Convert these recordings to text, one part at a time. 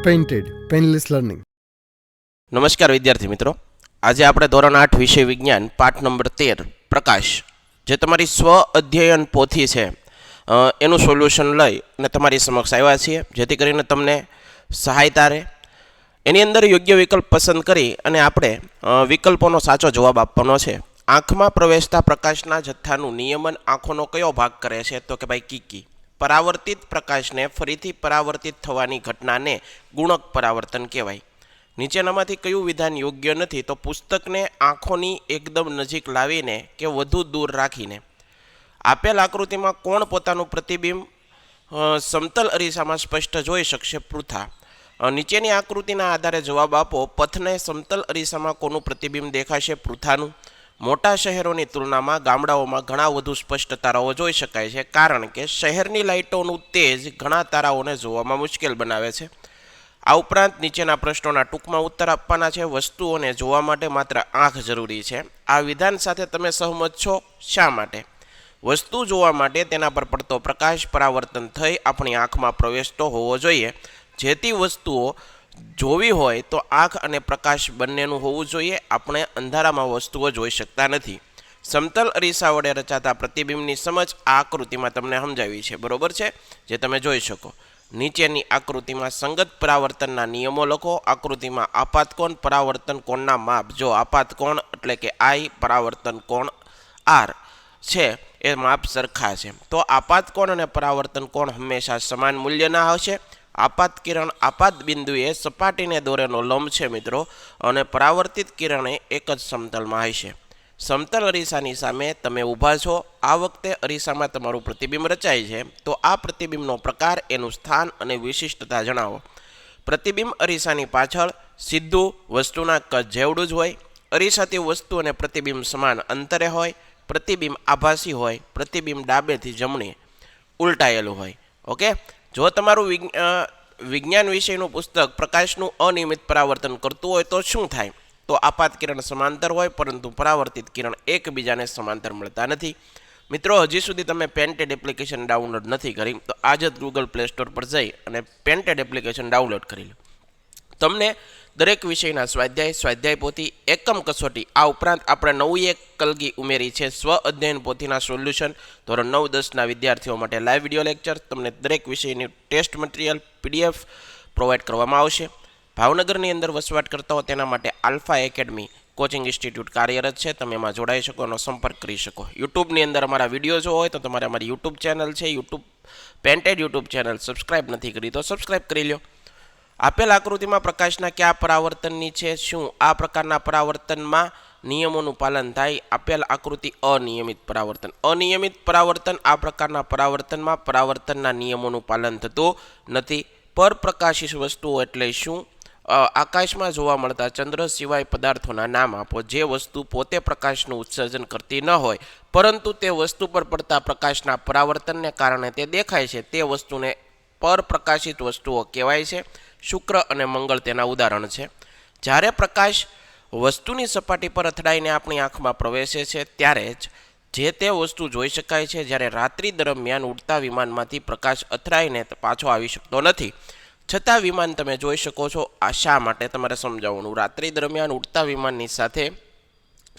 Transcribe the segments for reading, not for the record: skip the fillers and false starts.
Painted painless learning. નમસ્કાર વિદ્યાર્થી મિત્રો, આજે આપણે ધોરણ 8 વિષય વિજ્ઞાન પાઠ નંબર 13 પ્રકાશ, જે તમારી સ્વ અધ્યયન પોથી છે એનું સોલ્યુશન લઈ અને તમારી સમક્ષ આવ્યા છીએ, જેથી કરીને તમને સહાયતા રહે. એની અંદર યોગ્ય વિકલ્પ પસંદ કરી અને આપણે વિકલ્પોનો સાચો જવાબ આપવાનો છે. આંખમાં પ્રવેશતા પ્રકાશના જથ્થાનું નિયમન આંખોનો કયો ભાગ કરે છે? તો કે ભાઈ કીકી. પરાવર્તિત પ્રકાશને ફરીથી પરાવર્તિત થવાની ઘટનાને ગુણક પરાવર્તન કહેવાય. નીચેનામાંથી કયું વિધાન યોગ્ય નથી? તો પુસ્તકને આંખોની એકદમ નજીક લાવીને કે વધુ દૂર રાખીને. આપેલ આકૃતિમાં કોણ પોતાનું પ્રતિબિંબ સમતલ અરીસામાં સ્પષ્ટ જોઈ શકશે? પૃથા. નીચેની આકૃતિના આધારે જવાબ આપો. પથને સમતલ અરીસામાં કોનું પ્રતિબિંબ દેખાશે? પૃથાનું. મોટા શહેરોની તુલનામાં ગામડાઓમાં ઘણા વધુ સ્પષ્ટ તારાઓ જોઈ શકાય છે, કારણ કે શહેરની લાઇટોનું તેજ ઘણા તારાઓને જોવામાં મુશ્કેલ બનાવે છે. આ ઉપરાંત નીચેના પ્રશ્નોના ટૂંકમાં ઉત્તર આપવાના છે. વસ્તુઓને જોવા માટે માત્ર આંખ જરૂરી છે. આ વિધાન સાથે તમે સહમત છો? શા માટે? વસ્તુ જોવા માટે તેના પર પડતો પ્રકાશ પરાવર્તન થઈ આપણી આંખમાં પ્રવેશતો હોવો જોઈએ. જેથી વસ્તુઓ જોવી હોય તો આંખ અને પ્રકાશ બંનેનું હોવું જોઈએ. આપણે અંધારામાં વસ્તુઓ જોઈ શકતા નથી. સમતલ અરીસા વડે રચાતા પ્રતિબિંબની સમજ આ આકૃતિમાં તમને સમજાવી છે, બરોબર છે, જે તમે જોઈ શકો. નીચેની આકૃતિમાં સંગત પરાવર્તનના નિયમો લખો. આકૃતિમાં આપાત કોણ, પરાવર્તન કોણના માપ. જો આપાત કોણ એટલે કે આઈ, પરાવર્તન કોણ આર છે એ માપ સરખા છે, તો આપાત કોણ અને પરાવર્તન કોણ હંમેશા સમાન મૂલ્યના હશે. આપાત કિરણ આપાત બિંદુએ સપાટીને દોરેલો લંબ છે મિત્રો, અને પરાવર્તિત કિરણ એક જ સમતલમાં હશે. સમતલ અરીસાની સામે તમે ઊભા છો. આ વખતે અરીસામાં તમારું પ્રતિબિંબ રચાય છે, તો આ પ્રતિબિંબનો પ્રકાર, એનું સ્થાન અને વિશિષ્ટતા જણાવો. પ્રતિબિંબ અરીસાની પાછળ સીધું વસ્તુના કદ જેવડું જ હોય. અરીસાથી વસ્તુ અને પ્રતિબિંબ સમાન અંતરે હોય. પ્રતિબિંબ આભાસી હોય. પ્રતિબિંબ ડાબેથી જમણે ઉલટાયેલું હોય. ઓકે, જો તમારું વિજ્ઞાન વિષયનું પુસ્તક પ્રકાશનું અનિયમિત પરાવર્તન કરતું હોય તો શું થાય? તો આપાત કિરણ સમાંતર હોય, પરંતુ પરાવર્તિત કિરણ એકબીજાને સમાંતર મળતા નથી. મિત્રો, હજી સુધી તમે પેન્ટેડ એપ્લિકેશન ડાઉનલોડ નથી કરી તો આજે જ ગૂગલ પ્લે સ્ટોર પર જઈ અને પેન્ટેડ એપ્લિકેશન ડાઉનલોડ કરી લો. તમને દરેક વિષયના સ્વાધ્યાય પોથી, એકમ કસોટી, આ ઉપરાંત આપણે નવી એક કલગી ઉમેરી છે, સ્વ અધ્યયન પોથીના સોલ્યુશન. ધોરણ 9-10ના વિદ્યાર્થીઓ માટે લાઈવ વિડીયો લેક્ચર, તમને દરેક વિષયની ટેસ્ટ મટીરિયલ PDF પ્રોવાઈડ કરવામાં આવશે. ભાવનગરની અંદર વસવાટ કરતા હો તેના માટે આલ્ફા એકેડમી કોચિંગ ઇન્સ્ટિટ્યૂટ કાર્યરત છે. તમે એમાં જોડાઈ શકો, એનો સંપર્ક કરી શકો. યુટ્યુબની અંદર અમારા વિડીયો જો હોય તો તમારે અમારી યુટ્યુબ ચેનલ છે, પેન્ટેડ યુટ્યુબ ચેનલ સબસ્ક્રાઈબ નથી કરી તો સબસ્ક્રાઈબ કરી લો. આપેલ આકૃતિમાં પ્રકાશના કયા પરાવર્તનની છે? શું આ પ્રકારના પરાવર્તનમાં નિયમોનું પાલન થાય? આપેલ આકૃતિ અનિયમિત પરાવર્તન. અનિયમિત પરાવર્તન, આ પ્રકારના પરાવર્તનમાં પરાવર્તનના નિયમોનું પાલન થતું નથી. પરપ્રકાશિત વસ્તુઓ એટલે શું? આકાશમાં જોવા મળતા ચંદ્ર સિવાય પદાર્થોના નામ આપો. જે વસ્તુ પોતે પ્રકાશનું ઉત્સર્જન કરતી ન હોય, પરંતુ તે વસ્તુ પર પડતા પ્રકાશના પરાવર્તનને કારણે તે દેખાય છે, તે વસ્તુને પરપ્રકાશિત વસ્તુઓ કહેવાય છે. શુક્ર અને મંગળ તેના ઉદાહરણ છે. જ્યારે પ્રકાશ વસ્તુની સપાટી પર અથડાઈને આપણી આંખમાં પ્રવેશે છે ત્યારે જ તે વસ્તુ જોઈ શકાય છે. જ્યારે રાત્રિ દરમિયાન ઉડતા વિમાનમાંથી પ્રકાશ અથડાઈને પાછો આવી શકતો નથી, છતાં વિમાન તમે જોઈ શકો છો. આ શા માટે તમારે સમજાવવાનું. રાત્રિ દરમિયાન ઉડતા વિમાનની સાથે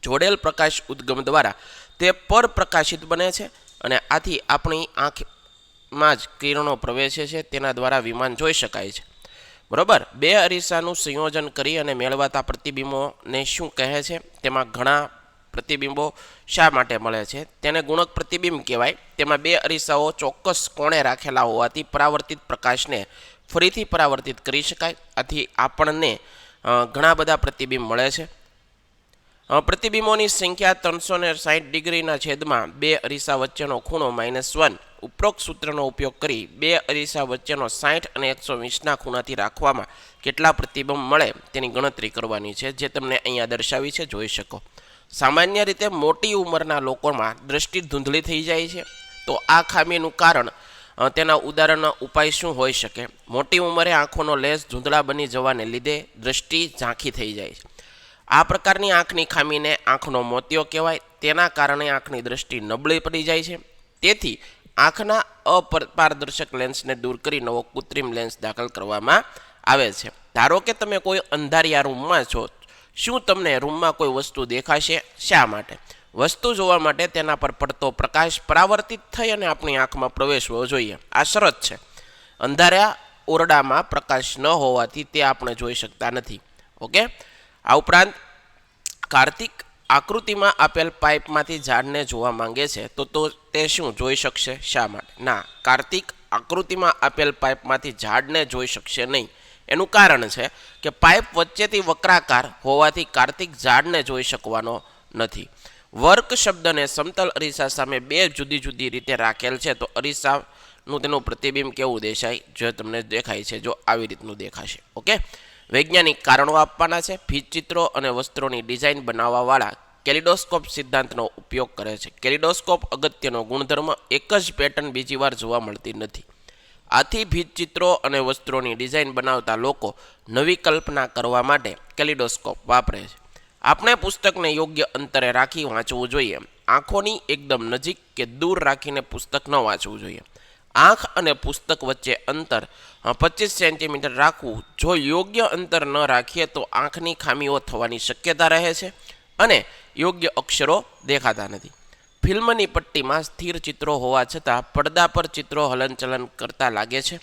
જોડેલ પ્રકાશ ઉદ્ગમ દ્વારા તે પરપ્રકાશિત બને છે, અને આથી આપણી આંખમાં જ કિરણો પ્રવેશે છે. તેના દ્વારા વિમાન જોઈ શકાય છે, બરોબર. બે અરીસાનું સંયોજન કરી અને મેળવાતા પ્રતિબિંબોને શું કહે છે? તેમાં ઘણા પ્રતિબિંબો શા માટે મળે છે? તેને ગુણક પ્રતિબિંબ કહેવાય. તેમાં બે અરીસાઓ ચોક્કસ કોણે રાખેલા હોવાથી પરાવર્તિત પ્રકાશને ફરીથી પરાવર્તિત કરી શકાય. આથી આપણને ઘણા બધા પ્રતિબિંબ મળે છે. પ્રતિબિંબોની સંખ્યા 360 ડિગ્રીના છેદમાં બે અરીસા વચ્ચેનો ખૂણો -1. ઉપરોક્ત સૂત્રનો ઉપયોગ કરી બે અરીસા વચ્ચેનો 60 અને 120ના ખૂણાથી રાખવામાં કેટલા પ્રતિબિંબ મળે તેની ગણતરી કરવાની છે, જે તમને અહીંયા દર્શાવી છે, જોઈ શકો. સામાન્ય રીતે મોટી ઉંમરના લોકોમાં દ્રષ્ટિ ધૂંધળી થઈ જાય છે, તો આ ખામીનું કારણ, તેના ઉદાહરણ ઉપાય શું હોઈ શકે? મોટી ઉંમરે આંખોનો લેન્સ ધૂંધળા બની જવાને લીધે દ્રષ્ટિ ઝાંખી થઈ જાય છે. આ પ્રકારની આંખની ખામીને આંખનો મોતિયો કહેવાય. તેના કારણે આંખની દ્રષ્ટિ નબળી પડી જાય છે. તેથી આંખના અપારદર્શક લેન્સને દૂર કરી નવો કૃત્રિમ લેન્સ દાખલ કરવામાં આવે છે. ધારો કે તમે કોઈ અંધારિયા રૂમમાં છો, શું તમને રૂમમાં કોઈ વસ્તુ દેખાશે? શા માટે? વસ્તુ જોવા માટે તેના પર પડતો પ્રકાશ પરાવર્તિત થઈ અને આપણી આંખમાં પ્રવેશવો જોઈએ. આ શરત છે. અંધારા ઓરડામાં પ્રકાશ ન હોવાથી તે આપણે જોઈ શકતા નથી. ઓકે. આ ઉપરાંત કાર્તિક આકૃતિમાં આપેલ પાઇપમાંથી ઝાડને જોવા માંગે છે તો તે શું જોઈ શકશે? શા માટે? ના, કાર્તિક આકૃતિમાં આપેલ પાઇપમાંથી ઝાડને જોઈ શકશે નહીં. એનું કારણ છે કે પાઇપ વચ્ચેથી વક્રાકાર હોવાથી કાર્તિક ઝાડને જોઈ શકવાનો નથી. વર્ક શબ્દને સમતલ અરીસા સામે બે જુદી જુદી રીતે રાખેલ છે તો અરીસાનું તેનું પ્રતિબિંબ કેવું દેખાય? જો તમને દેખાય છે, જો આવી રીતનું દેખાશે. ઓકે. વૈજ્ઞાનિક કારણો આપવાના છે. ભીંતચિત્રો અને વસ્ત્રોની ડિઝાઇન બનાવવાવાળા કેલિડોસ્કોપ સિદ્ધાંતનો ઉપયોગ કરે છે. કેલિડોસ્કોપ અગત્યનો ગુણધર્મ એક જ પેટર્ન બીજી વાર જોવા મળતી નથી. આથી ભીંતચિત્રો અને વસ્ત્રોની ડિઝાઇન બનાવતા લોકો નવી કલ્પના કરવા માટે કેલિડોસ્કોપ વાપરે છે. આપણે પુસ્તકને યોગ્ય અંતરે રાખી વાંચવું જોઈએ. આંખોની એકદમ નજીક કે દૂર રાખીને પુસ્તક ન વાંચવું જોઈએ. આંખ અને પુસ્તક વચ્ચે અંતર 25 સેન્ટીમીટર રાખવું. જો યોગ્ય અંતર ન રાખીએ તો આંખની ખામીઓ થવાની શક્યતા રહે છે અને યોગ્ય અક્ષરો દેખાતા નથી. ફિલ્મની પટ્ટીમાં સ્થિર ચિત્રો હોવા છતાં પડદા પર ચિત્રો હલનચલન કરતા લાગે છે.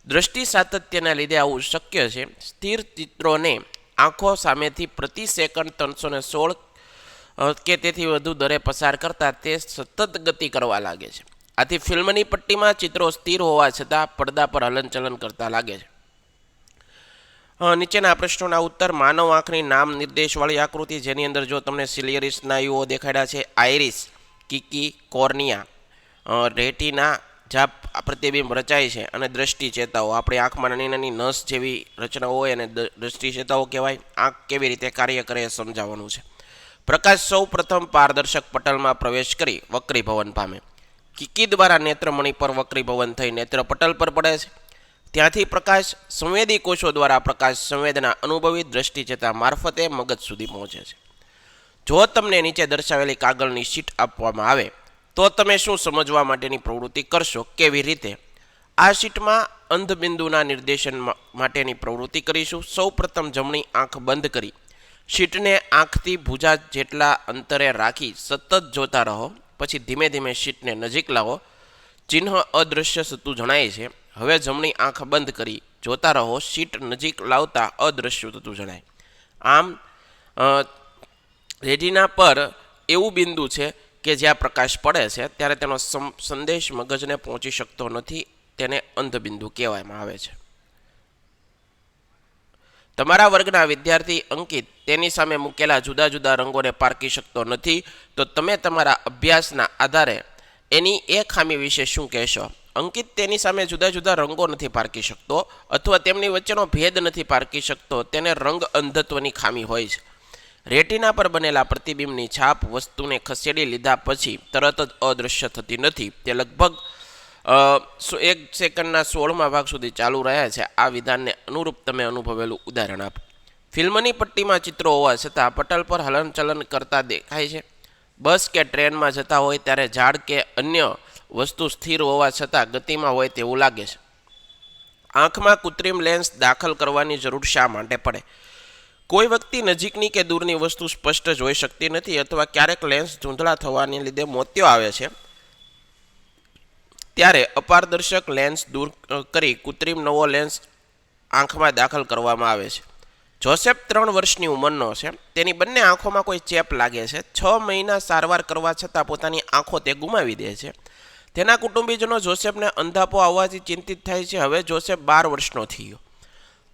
દ્રષ્ટિ સાતત્યના લીધે આવું શક્ય છે. સ્થિર ચિત્રોને આંખો સામેથી પ્રતિ સેકન્ડ 316 કે તેથી વધુ દરે પસાર કરતા તે સતત ગતિ કરવા લાગે છે. આથી ફિલ્મની પટ્ટીમાં ચિત્રો સ્થિર હોવા છતાં પડદા પર હલનચલન કરતા લાગે છે. નીચેના પ્રશ્નોના ઉત્તર. માનવ આંખની નામ નિર્દેશવાળી આકૃતિ જેની અંદર જો તમને સિલિયરી સ્નાયુઓ દેખાડ્યા છે, આઇરિસ, કિકી, કોર્નિયા, રેટિના જ્યાં પ્રતિબિંબ રચાય છે અને દ્રષ્ટિ ચેતાઓ. આપણી આંખમાં નાની નાની નસ જેવી રચનાઓ હોય અને દ્રષ્ટિ ચેતાઓ કહેવાય. આંખ કેવી રીતે કાર્ય કરે એ સમજાવવાનું છે. પ્રકાશ સૌ પ્રથમ પારદર્શક પટલમાં પ્રવેશ કરી વક્રીભવન પામે. કિકી દ્વારા નેત્રમણી પર વક્રીભવન થઈ નેત્રપટલ પર પડે છે. ત્યાંથી પ્રકાશ સંવેદી કોષો દ્વારા પ્રકાશ સંવેદના અનુભવી દ્રષ્ટિચેતા મારફતે મગજ સુધી પહોંચે છે. જો તમને નીચે દર્શાવેલી કાગળની શીટ આપવામાં આવે તો તમે શું સમજવા માટેની પ્રવૃત્તિ કરશો? કેવી રીતે? આ શીટમાં અંધબિંદુના નિર્દેશન માટેની પ્રવૃત્તિ કરીશું. સૌ પ્રથમ જમણી આંખ બંધ કરી શીટને આંખથી ભુજા જેટલા અંતરે રાખી સતત જોતા રહો. પછી ધીમે ધીમે શીટને નજીક લાવો. ચિહ્ન અદૃશ્ય થતું જણાય છે. હવે જમણી આંખ બંધ કરી જોતા રહો. શીટ નજીક લાવતા અદૃશ્ય થતું જણાય. આમ રેટિના પર એવું બિંદુ છે કે જ્યાં પ્રકાશ પડે છે ત્યારે તેનો સંદેશ મગજને પહોંચી શકતો નથી. તેને અંધબિંદુ કહેવામાં આવે છે. તમારા વર્ગના વિદ્યાર્થી અંકિત તેની સામે મૂકેલા જુદા જુદા રંગોને પારખી શકતો નથી તો તમે તમારા અભ્યાસના આધારે એની એ ખામી વિશે શું કહેશો? અંકિત તેની સામે જુદા જુદા રંગો નથી પારખી શકતો અથવા તેમની વચ્ચેનો ભેદ નથી પારખી શકતો. તેને રંગ અંધત્વની ખામી હોય છે. રેટિના પર બનેલા પ્રતિબિંબની છાપ વસ્તુને ખસેડી લીધા પછી તરત જ અદૃશ્ય થતી નથી. તે લગભગ 1 સેકન્ડના 16મા ભાગ સુધી ચાલુ રહ્યા છે. આ વિધાનને અનુરૂપ તમે અનુભવેલું ઉદાહરણ આપો. ફિલ્મની પટ્ટીમાં ચિત્રો હોવા છતાં પટલ પર હલનચલન કરતા દેખાય છે. બસ કે ટ્રેનમાં જતા હોય ત્યારે ઝાડ કે અન્ય વસ્તુ સ્થિર હોવા છતાં ગતિમાં હોય તેવું લાગે છે. આંખમાં કૃત્રિમ લેન્સ દાખલ કરવાની જરૂર શા માટે પડે? કોઈ વ્યક્તિ નજીકની કે દૂરની વસ્તુ સ્પષ્ટ જોઈ શકતી નથી અથવા ક્યારેક લેન્સ ધૂંધળા થવાને લીધે મોતિયો આવે છે. ત્યારે અપારદર્શક લેન્સ દૂર કરી કૃત્રિમ નવો લેન્સ આંખમાં દાખલ કરવામાં આવે છે. જોસેફ 3 વર્ષની ઉંમરનો છે. તેની બંને આંખોમાં કોઈ ચેપ લાગે છે. 6 મહિના સારવાર કરવા છતાં પોતાની આંખો તે ગુમાવી દે છે. તેના કુટુંબીજનો જોસેફને અંધાપો આવવાથી ચિંતિત થાય છે. હવે જોસેફ 12 વર્ષનો થયો.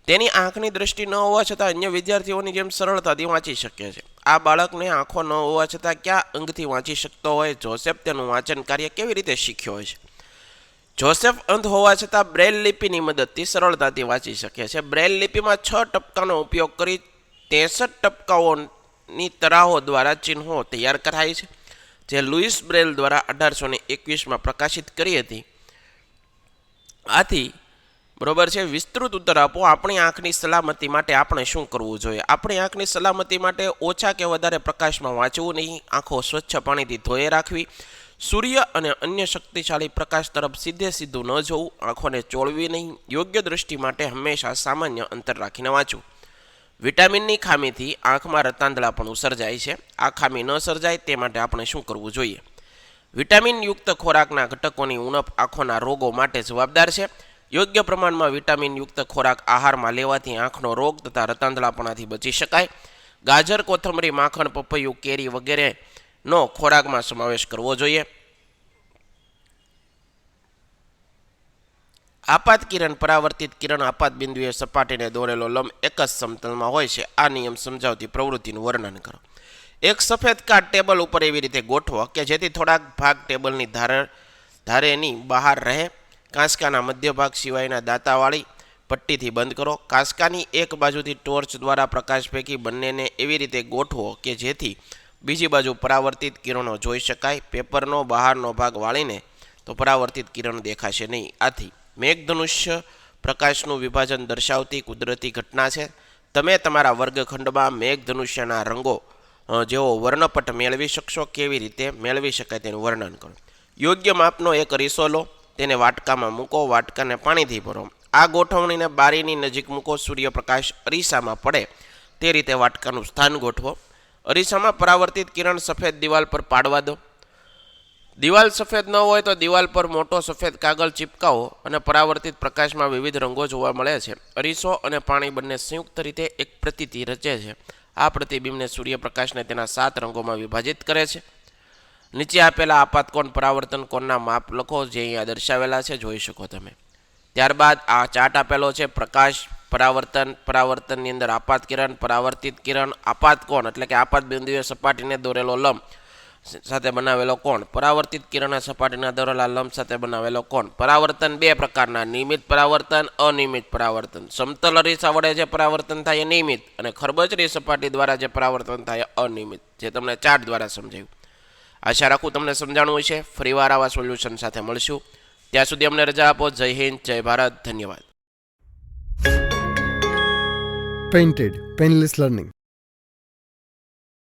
તેની આંખની દ્રષ્ટિ ન હોવા છતાં અન્ય વિદ્યાર્થીઓની જેમ સરળતાથી વાંચી શકે છે. આ બાળકને આંખો ન હોવા છતાં કયા અંગથી વાંચી શકતો હોય? જોસેફ તેનું વાંચન કાર્ય કેવી રીતે શીખ્યો હોય છે? જોસેફ અંધ હોવા છતાં બ્રેલ લિપિની મદદથી સરળતાથી વાંચી શકે છે. બ્રેલ લિપિમાં 6 ટપકાનો ઉપયોગ કરી 63 ટપકાઓની તરાહો દ્વારા ચિહ્નો તૈયાર કરાય છે, જે લુઈસ બ્રેલ દ્વારા 1821માં પ્રકાશિત કરી હતી. આથી બરોબર છે. વિસ્તૃત ઉત્તર આપો. આપણી આંખની સલામતી માટે આપણે શું કરવું જોઈએ? આપણી આંખની સલામતી માટે ઓછા કે વધારે પ્રકાશમાં વાંચવું નહીં. આંખો સ્વચ્છ પાણીથી ધોઈ રાખવી. સૂર્ય અને અન્ય શક્તિશાળી પ્રકાશ તરફ સીધું ન જોવું, આંખોને ચોળવી નહીં, યોગ્ય દૃષ્ટિ માટે હંમેશા સામાન્ય અંતર રાખીને વાંચવું. વિટામિનની ખામીથી આંખમાં રતાંધળાપણું સર્જાય છે. આ ખામી ન સર્જાય તે માટે આપણે શું કરવું જોઈએ? વિટામિનયુક્ત ખોરાકના ઘટકોની ઉણપ આંખોના રોગો માટે જવાબદાર છે. યોગ્ય પ્રમાણમાં વિટામિનયુક્ત ખોરાક આહારમાં લેવાથી આંખનો રોગ તથા રતાંધળાપણાથી બચી શકાય. ગાજર, કોથમરી, માખણ, પપૈયું, કેરી વગેરેનો ખોરાકમાં સમાવેશ કરવો જોઈએ. આપાત કિરણ, પરાવર્તિત કિરણ, આપાત બિંદુએ સપાટીને દોરેલો લંબ એક જ સમતલમાં હોય છે. આ નિયમ સમજાવતી પ્રવૃત્તિનું વર્ણન કરો. એક સફેદ કાર્ડ ટેબલ ઉપર એવી રીતે ગોઠવો કે જેથી થોડાક ભાગ ટેબલની ધારેની બહાર રહે. કાંસકાના મધ્ય ભાગ સિવાયના દાંતાવાળી પટ્ટીથી બંધ કરો. કાંસકાની એક બાજુથી ટોર્ચ દ્વારા પ્રકાશ ફેંકી બંનેને એવી રીતે ગોઠવો કે જેથી બીજી બાજુ પરાવર્તિત કિરણો જોઈ શકાય. પેપરનો બહારનો ભાગ વાળીને તો પરાવર્તિત કિરણ દેખાશે નહીં. આથી મેઘધનુષ્ય પ્રકાશનું વિભાજન દર્શાવતી કુદરતી ઘટના છે. તમે તમારા વર્ગખંડમાં મેઘધનુષ્યના રંગો જેવો વર્ણપટ મેળવી શકશો. કેવી રીતે મેળવી શકાય તેનું વર્ણન કરો. યોગ્ય માપનો એક અરીસો લો, તેને વાટકામાં મૂકો, વાટકાને પાણીથી ભરો. આ ગોઠવણીને બારીની નજીક મૂકો. સૂર્યપ્રકાશ અરીસામાં પડે તે રીતે વાટકાનું સ્થાન ગોઠવો. અરીસામાં પરાવર્તિત કિરણ સફેદ દિવાલ પર પાડવા દો. દિવાલ સફેદ ન હોય તો દિવાલ પર મોટો સફેદ કાગળ ચિપકાવો અને પરાવર્તિત પ્રકાશમાં વિવિધ રંગો જોવા મળે છે. અરીસો અને પાણી બંને સંયુક્ત રીતે એક પ્રતીતિ રચે છે. આ પ્રતિબિંબને સૂર્યપ્રકાશને તેના 7 રંગોમાં વિભાજિત કરે છે. નીચે આપેલા આપાત કોણ, પરાવર્તન કોણના માપ લખો જે અહીંયા દર્શાવેલા છે, જોઈ શકો તમે. ત્યારબાદ આ ચાર્ટ આપેલો છે. પ્રકાશ, પરાવર્તનની અંદર આપાત કિરણ, પરાવર્તિત કિરણ, આપાત કોણ એટલે કે આપાત બિંદુએ સપાટીને દોરેલો લંબ સાથે બનાવેલો કોણ, પરાવર્તિત કિરણના સપાટીના દોરેલા લંબ સાથે બનાવેલો કોણ. પરાવર્તન 2 પ્રકારના, નિયમિત પરાવર્તન, અનિયમિત પરાવર્તન. સમતલ અરીસા વડે જે પરાવર્તન થાય નિયમિત અને ખરબચડી સપાટી દ્વારા જે પરાવર્તન થાય અનિયમિત, જે તમને ચાર્ટ દ્વારા સમજાયું. આશા રાખું તમને સમજાણું હશે. ફરીવાર આવા સોલ્યુશન સાથે મળશું. ત્યાં સુધી અમને રજા આપો. જય હિન્દ, જય ભારત, ધન્યવાદ. Painted, Painless Learning.